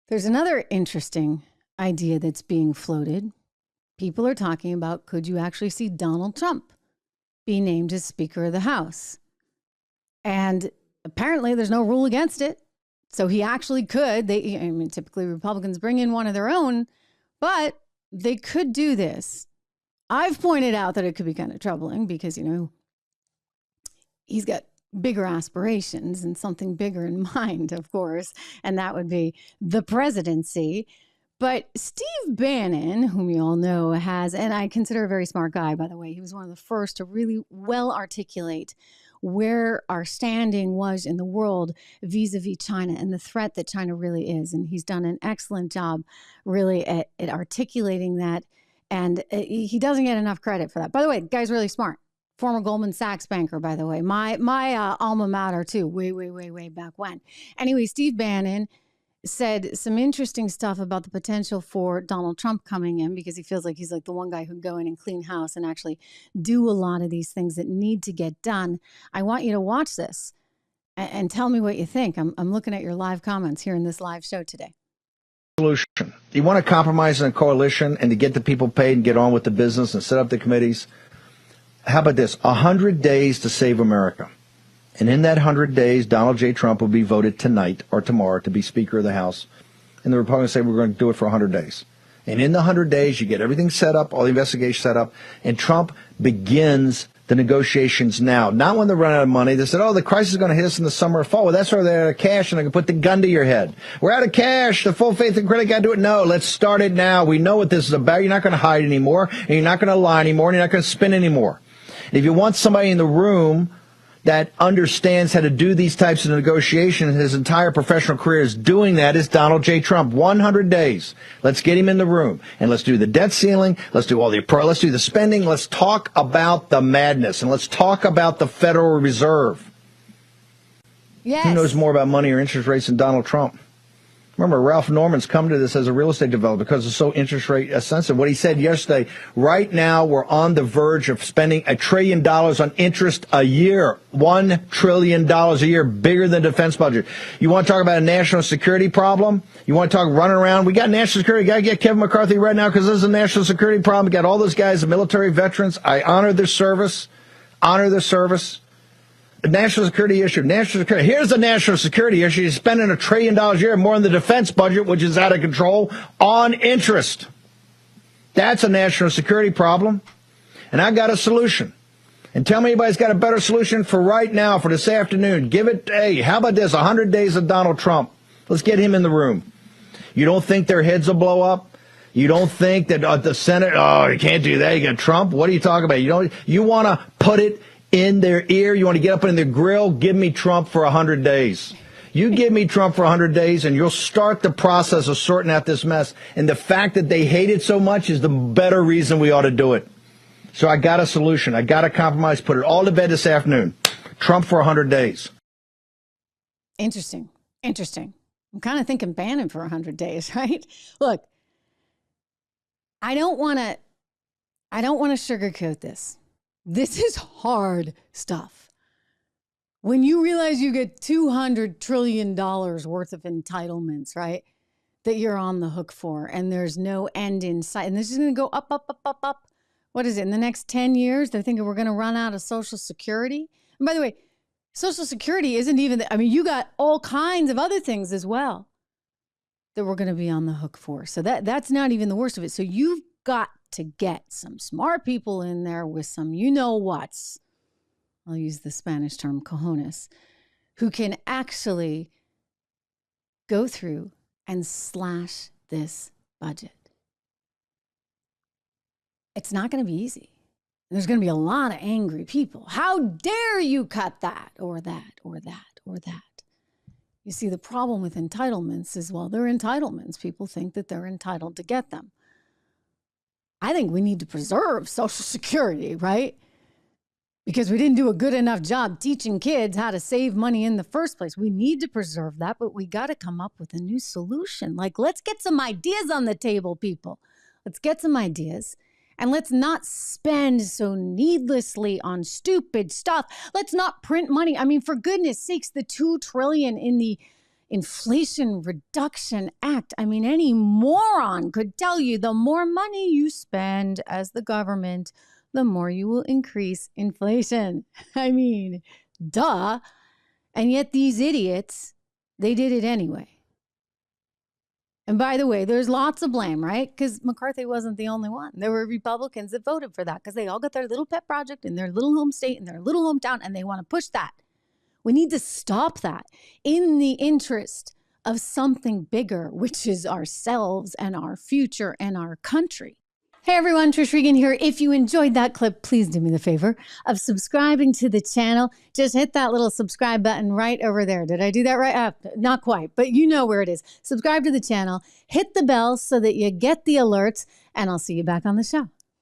There's another interesting idea that's being floated. People are talking about, could you actually see Donald Trump be named as Speaker of the House? And apparently there's no rule against it. So he actually could. Typically Republicans bring in one of their own, but they could do this. I've pointed out that it could be kind of troubling because, he's got bigger aspirations and something bigger in mind, of course, and that would be the presidency. But Steve Bannon, whom you all know, has, and I consider a very smart guy, by the way, he was one of the first to really well articulate where our standing was in the world vis-a-vis China and the threat that China really is. And he's done an excellent job really at articulating that. And he doesn't get enough credit for that. By the way, the guy's really smart. Former Goldman Sachs banker, by the way. My alma mater, too, way back when. Anyway, Steve Bannon said some interesting stuff about the potential for Donald Trump coming in because he feels like he's like the one guy who can go in and clean house and actually do a lot of these things that need to get done. I want you to watch this and tell me what you think. I'm looking at your live comments here in this live show today. Solution. You want to compromise in a coalition and to get the people paid and get on with the business and set up the committees. How about this? 100 days to save America. And in that 100 days, Donald J. Trump will be voted tonight or tomorrow to be Speaker of the House. And the Republicans say we're going to do it for 100 days. And in the 100 days, you get everything set up, all the investigations set up, and Trump begins the negotiations now. Not when they run out of money. They said, the crisis is going to hit us in the summer or fall. Well, that's where they're out of cash, and they're going to put the gun to your head. We're out of cash. The full faith and credit got to do it. No, let's start it now. We know what this is about. You're not going to hide anymore, and you're not going to lie anymore, and you're not going to spin anymore. And if you want somebody in the room that understands how to do these types of negotiations, his entire professional career is doing that, is Donald J. Trump. 100 days. Let's get him in the room. And let's do the debt ceiling. Let's do let's do the spending. Let's talk about the madness. And let's talk about the Federal Reserve. Yes. Who knows more about money or interest rates than Donald Trump? Remember, Ralph Norman's come to this as a real estate developer because it's so interest rate sensitive. What he said yesterday, right now we're on the verge of spending $1 trillion on interest a year. $1 trillion a year, bigger than the defense budget. You want to talk about a national security problem? You want to talk running around? We got national security. Got to get Kevin McCarthy right now because this is a national security problem. We got all those guys, the military veterans. I honor their service. National security issue. National security. Here's the national security issue. You're spending $1 trillion a year more in the defense budget, which is out of control, on interest. That's a national security problem. And I got a solution. And tell me anybody's got a better solution for right now, for this afternoon. Hey, how about this? 100 days of Donald Trump. Let's get him in the room. You don't think their heads will blow up? You don't think that the Senate, you can't do that. You got Trump. What are you talking about? You want to put it in their ear. You want to get up in their grill. Give me Trump for 100 days. You give me Trump for 100 days and you'll start the process of sorting out this mess. And the fact that they hate it so much is the better reason we ought to do it. So I got a solution. I got a compromise. Put it all to bed this afternoon. Trump for 100 days. Interesting. I'm kind of thinking Bannon for 100 days, right? Look, I don't want to sugarcoat this. This is hard stuff. When you realize you get $200 trillion worth of entitlements, right, that you're on the hook for, and there's no end in sight, and this is going to go up. What is it? In the next 10 years, they're thinking we're going to run out of Social Security. And by the way, Social Security isn't even, you got all kinds of other things as well that we're going to be on the hook for. So that's not even the worst of it. So you've got to get some smart people in there with some you-know-whats, I'll use the Spanish term cojones, who can actually go through and slash this budget. It's not going to be easy. There's going to be a lot of angry people. How dare you cut that or that or that or that? You see, the problem with entitlements is, well, they're entitlements. People think that they're entitled to get them. I think we need to preserve Social Security, right? Because we didn't do a good enough job teaching kids how to save money in the first place. We need to preserve that, but we got to come up with a new solution. Let's get some ideas on the table, people. Let's get some ideas. And let's not spend so needlessly on stupid stuff. Let's not print money. For goodness sakes, the $2 trillion in the Inflation Reduction Act. I mean, any moron could tell you the more money you spend as the government, the more you will increase inflation. I mean, duh. And yet these idiots, they did it anyway. And by the way, there's lots of blame, right? Because McCarthy wasn't the only one. There were Republicans that voted for that because they all got their little pet project in their little home state, in their little hometown, and they want to push that. We need to stop that in the interest of something bigger, which is ourselves and our future and our country. Hey everyone, Trish Regan here. If you enjoyed that clip, please do me the favor of subscribing to the channel. Just hit that little subscribe button right over there. Did I do that right? Not quite, but you know where it is. Subscribe to the channel, hit the bell so that you get the alerts, and I'll see you back on the show.